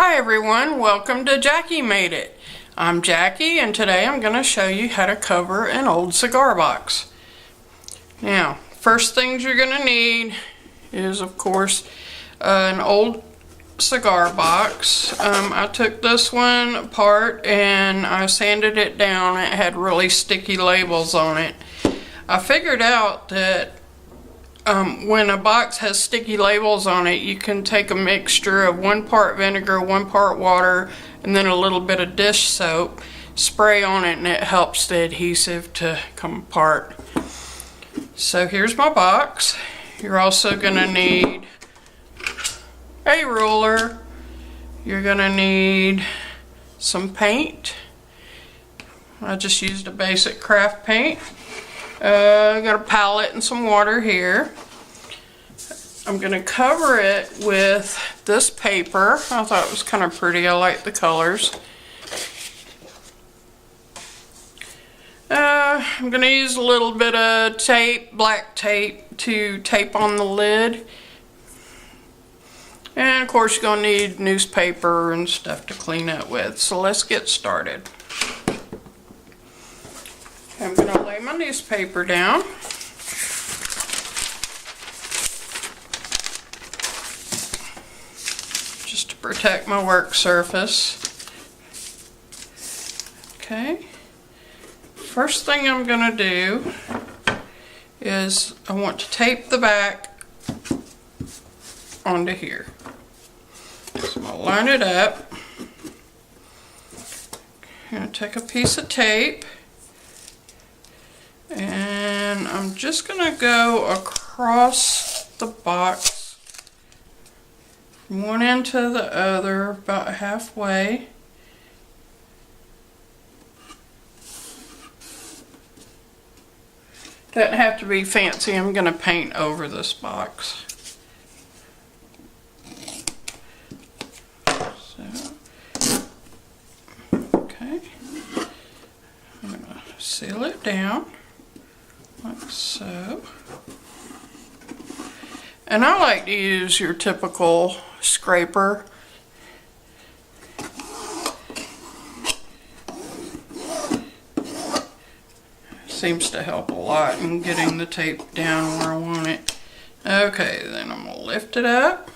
Hi everyone, welcome to Jackie Made It. I'm Jackie and today I'm going to show you how to cover an old cigar box. Now, first things you're going to need is of course an old cigar box. I took this one apart and I sanded it down. It had really sticky labels on it. I figured out that when a box has sticky labels on it, you can take a mixture of 1 part vinegar, 1 part water, and then a little bit of dish soap, spray on it, and it helps the adhesive to come apart. So here's my box. You're also going to need a ruler. You're going to need some paint. I just used a basic craft paint. I got a palette and some water here. I'm going to cover it with this paper. I thought it was kind of pretty. I like the colors. I'm going to use a little bit of tape, black tape, to tape on the lid. And of course you're going to need newspaper and stuff to clean up with. So let's get started. I'm going to lay my newspaper down. Just to protect my work surface. Okay. First thing I'm going to do is I want to tape the back onto here. So I'm going to line it up. I'm going to take a piece of tape. And I'm just going to go across the box from one end to the other about halfway. Doesn't have to be fancy. I'm going to paint over this box. Okay. I'm going to seal it down. Like so. And I like to use your typical scraper. Seems to help a lot in getting the tape down where I want it. Okay, then I'm going to lift it up.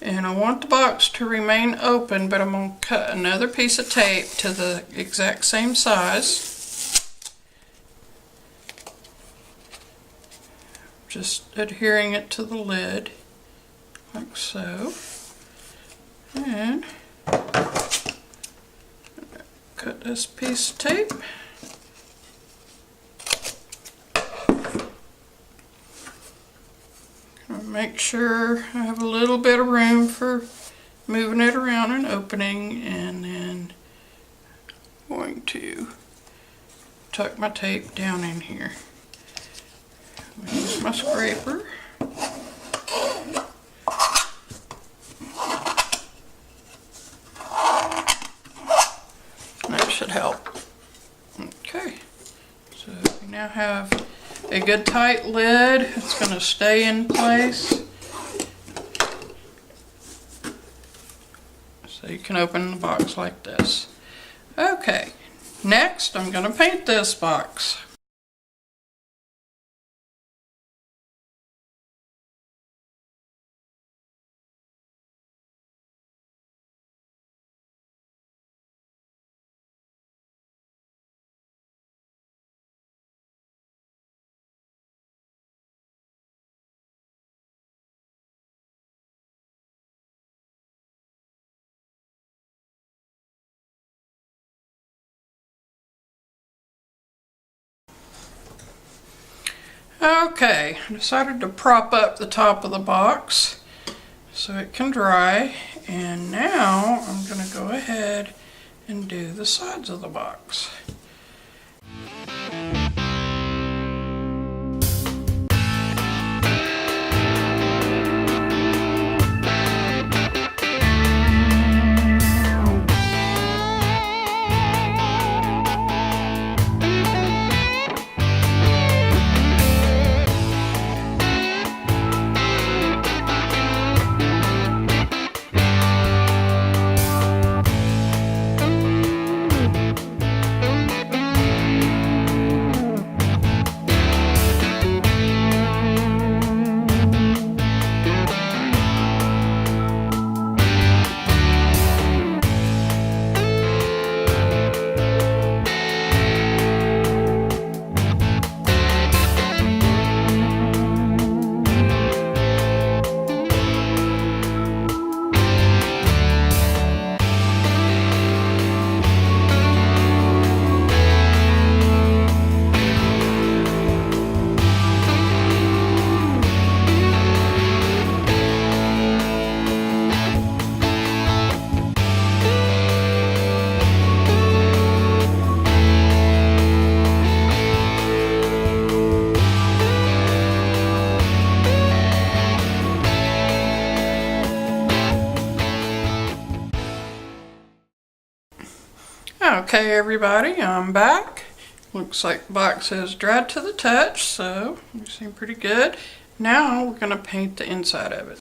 And I want the box to remain open, but I'm going to cut another piece of tape to the exact same size. Just adhering it to the lid, like so. And cut this piece of tape. Make sure I have a little bit of room for moving it around and opening, and then I'm going to tuck my tape down in here. Use my scraper. That should help. Okay, so we now have a good tight lid. It's going to stay in place. So you can open the box like this. Okay, next I'm going to paint this box. Okay, I decided to prop up the top of the box so it can dry, and now I'm going to go ahead and do the sides of the box. Okay, everybody, I'm back. Looks like the box is dried to the touch, so you seem pretty good. Now we're going to paint the inside of it.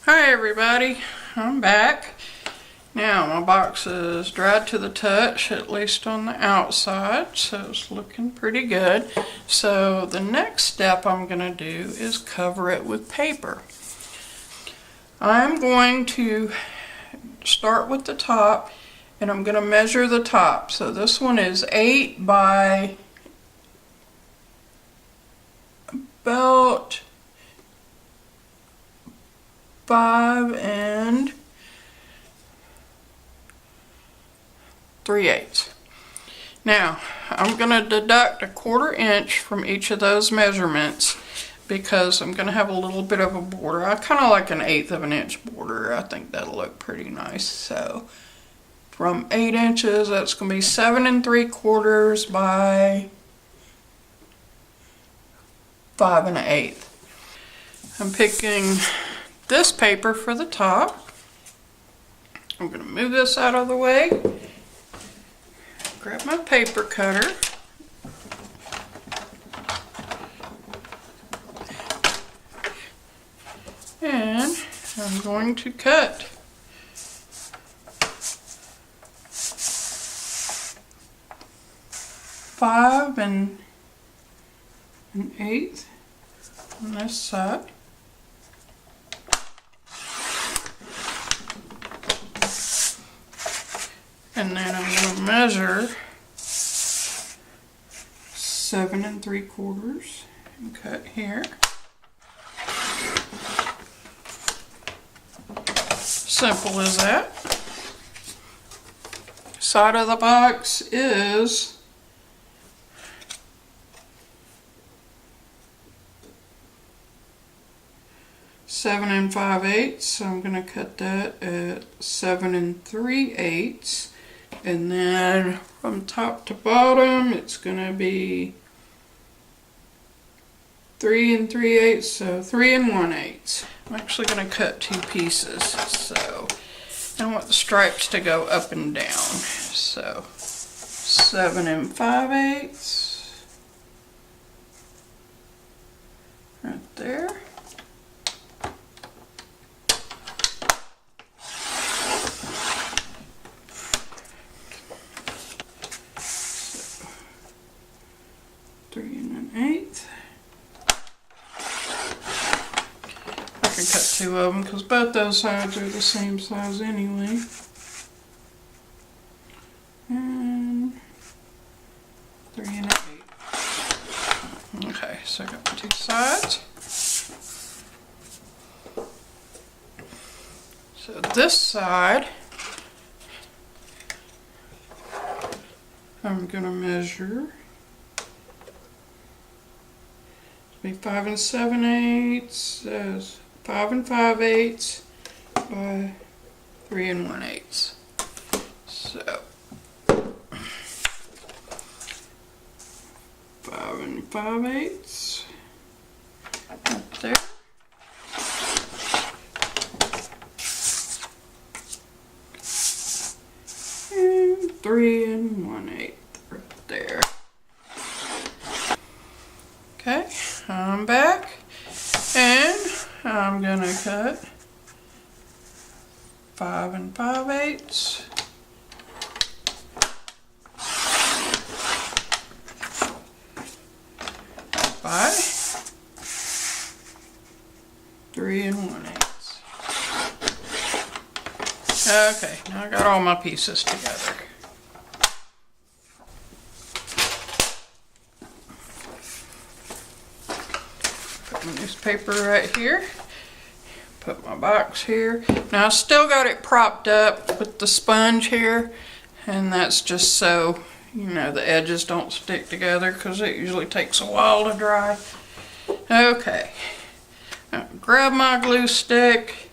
Hi everybody, I'm back. Now my box is dried to the touch, at least on the outside, so it's looking pretty good. So the next step I'm going to do is cover it with paper. I'm going to start with the top and I'm going to measure the top. So this one is 8 by about 5 3/8. Now I'm going to deduct a 1/4 inch from each of those measurements because I'm going to have a little bit of a border. I kind of like an 1/8 of an inch border. I think that'll look pretty nice. So from 8 inches, that's going to be 7 3/4 by 5 1/8. I'm picking this paper for the top. I'm going to move this out of the way. Grab my paper cutter. And I'm going to cut 5 1/8 on this side. And then I'm going to measure 7 3/4 and cut here. Simple as that. Side of the box is 7 5/8, so I'm going to cut that at 7 3/8. And then from top to bottom, it's going to be 3 3/8, so 3 1/8. I'm actually going to cut 2 pieces, so I want the stripes to go up and down. So 7 5/8 right there. So 3 1/8. I can cut 2 of them because both those sides are the same size anyway. And 3 1/8. Okay, so I got 2 sides. So this side, I'm gonna measure. Be 5 7/8, 5 5/8 by 3 1/8. So 5 5/8 up there. And 3 1/8 right there. Okay, I'm back and I'm gonna cut 5 5/8 by 3 1/8. Okay, now I got all my pieces together. Put my newspaper right here. Put my box here. Now I still got it propped up with the sponge here, and that's just so, you know, the edges don't stick together because it usually takes a while to dry. Okay, now grab my glue stick.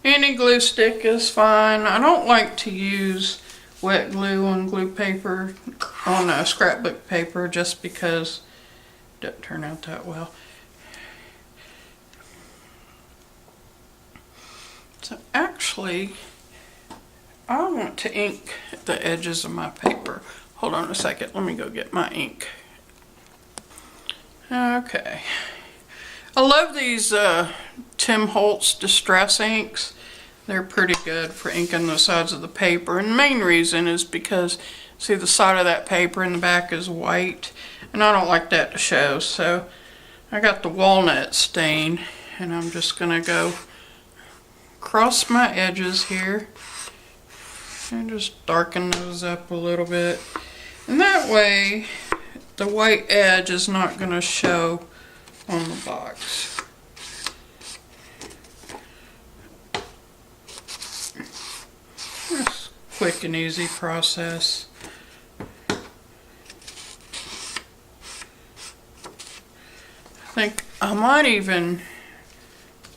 Any glue stick is fine. I don't like to use wet glue on glue paper, on a scrapbook paper, just because it doesn't turn out that well. So actually, I want to ink the edges of my paper. Hold on a second, let me go get my ink. Okay. I love these Tim Holtz Distress inks. They're pretty good for inking the sides of the paper. And the main reason is because, see, the side of that paper in the back is white. And I don't like that to show. So I got the walnut stain. And I'm just going to go across my edges here. And just darken those up a little bit. And that way, the white edge is not going to show on the box. It's a quick and easy process. I think I might even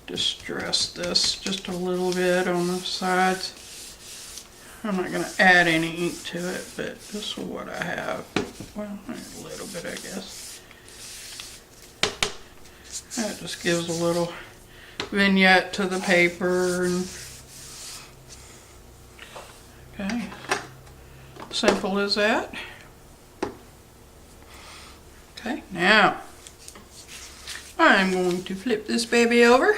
distress this just a little bit on the sides. I'm not going to add any ink to it, but this is what I have. Well, a little bit, I guess. That just gives a little vignette to the paper. And okay, simple as that. Okay, now I'm going to flip this baby over.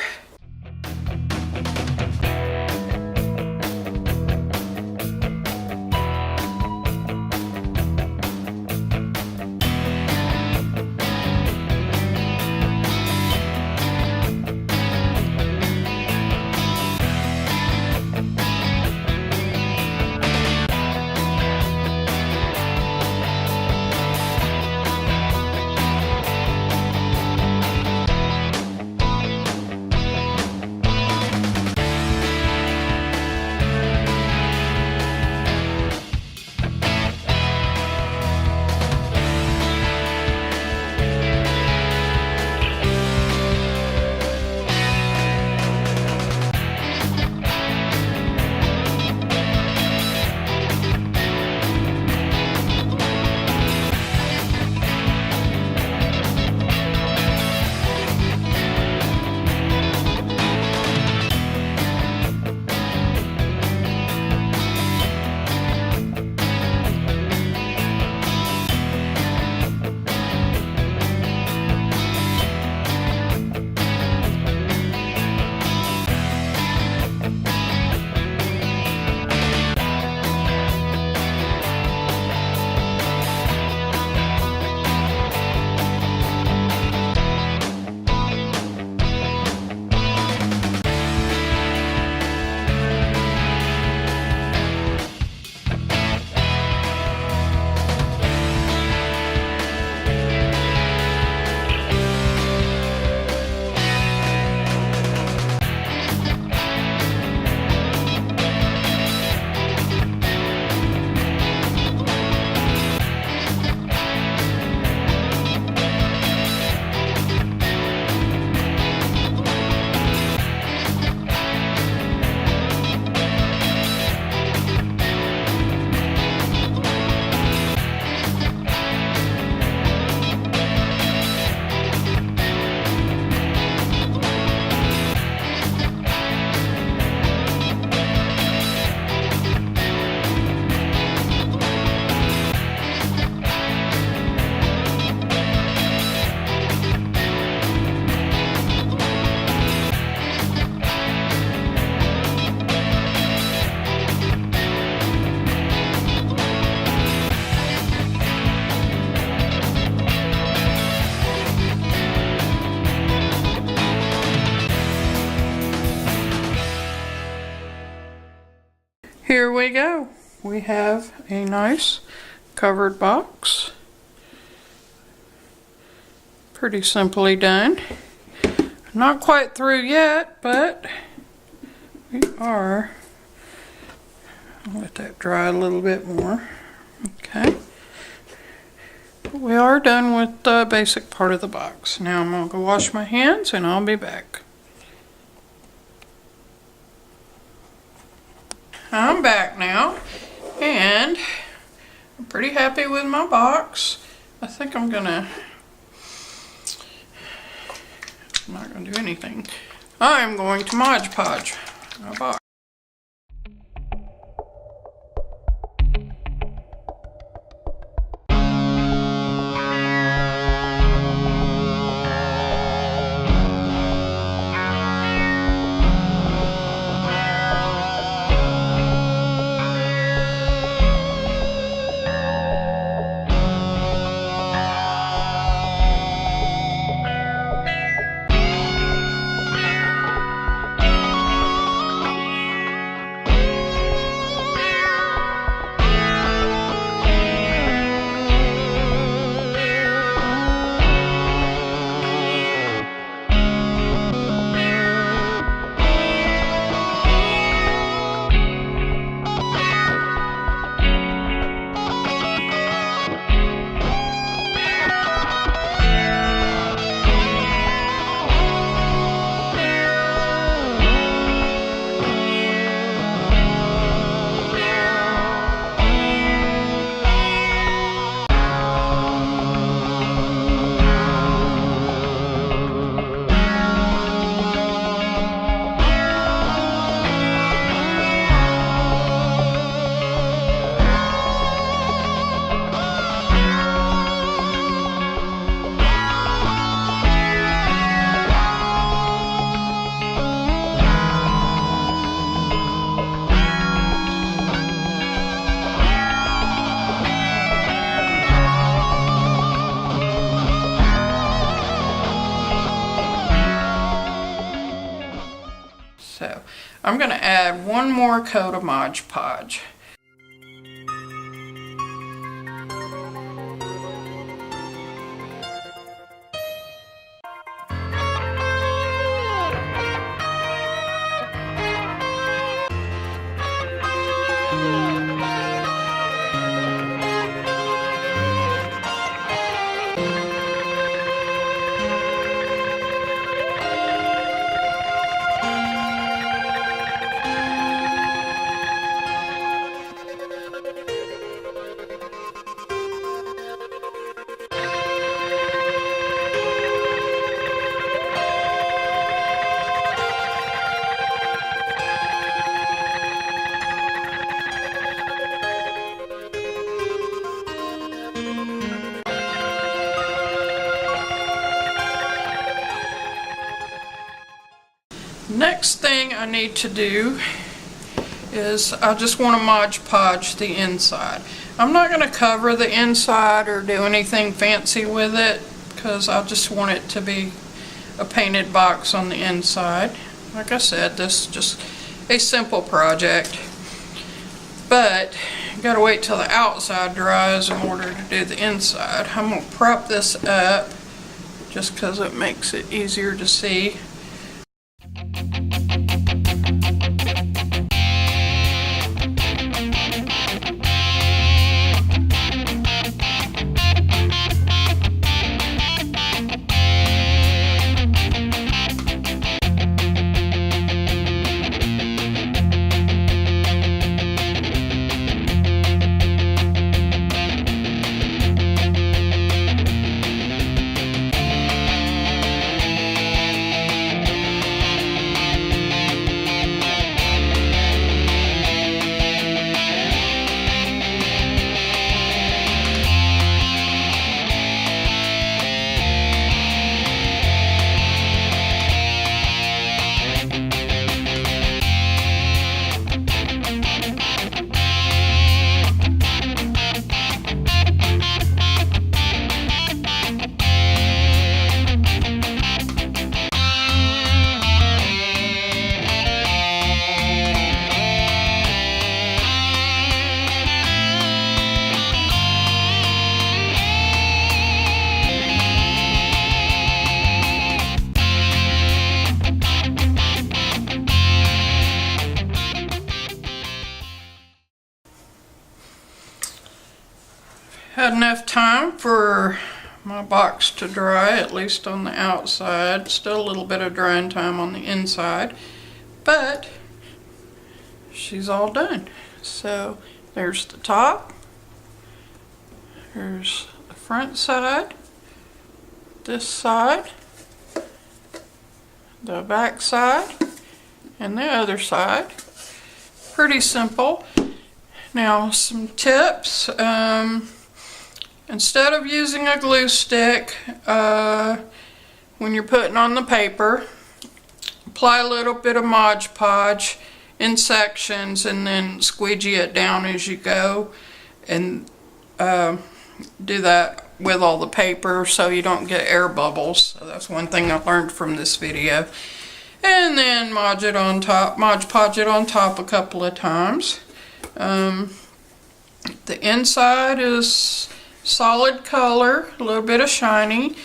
we go. We have a nice covered box. Pretty simply done. Not quite through yet, but we are. I'll let that dry a little bit more. Okay. We are done with the basic part of the box. Now I'm going to go wash my hands and I'll be back. I'm back now and I'm pretty happy with my box. I think I'm not going to do anything. I'm going to Mod Podge my box. So I'm going to add one more coat of Mod Podge. Next thing I need to do is I just want to Mod Podge the inside. I'm not going to cover the inside or do anything fancy with it because I just want it to be a painted box on the inside. Like I said, this is just a simple project, but you got to wait till the outside dries in order to do the inside. I'm going to prop this up just because it makes it easier to see. Had enough time for my box to dry, at least on the outside. Still a little bit of drying time on the inside, but she's all done. So there's the top, there's the front side, this side, the back side, and the other side. Pretty simple. Now some tips. Instead of using a glue stick, when you're putting on the paper, apply a little bit of Mod Podge in sections and then squeegee it down as you go, and do that with all the paper so you don't get air bubbles. So that's one thing I learned from this video. And then Mod Podge it on top a couple of times. The inside is solid color, a little bit of shiny.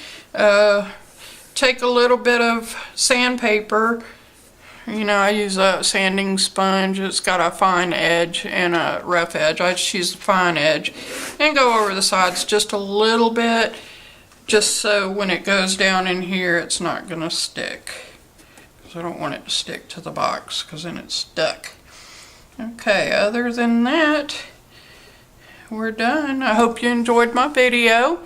Take a little bit of sandpaper. You know, I use a sanding sponge. It's got a fine edge and a rough edge. I just use a fine edge and go over the sides just a little bit, just so when it goes down in here it's not gonna stick. Because I don't want it to stick to the box, because then it's stuck. Okay, other than that, we're done. I hope you enjoyed my video.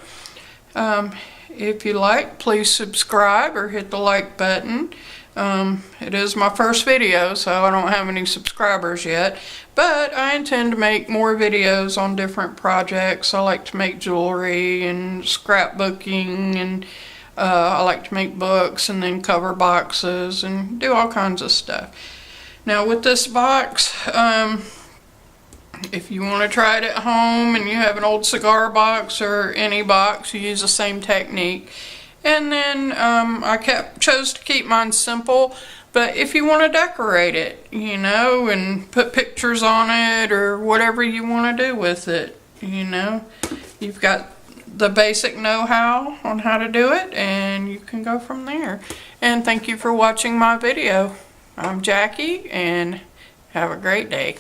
If you like, please subscribe or hit the like button. It is my first video, so I don't have any subscribers yet, but I intend to make more videos on different projects. I like to make jewelry and scrapbooking, and I like to make books and then cover boxes and do all kinds of stuff. Now with this box, if you want to try it at home and you have an old cigar box or any box, you use the same technique. And then I chose to keep mine simple, but if you want to decorate it, you know, and put pictures on it or whatever you want to do with it, you know, you've got the basic know-how on how to do it, and you can go from there. And thank you for watching my video. I'm Jackie, and have a great day.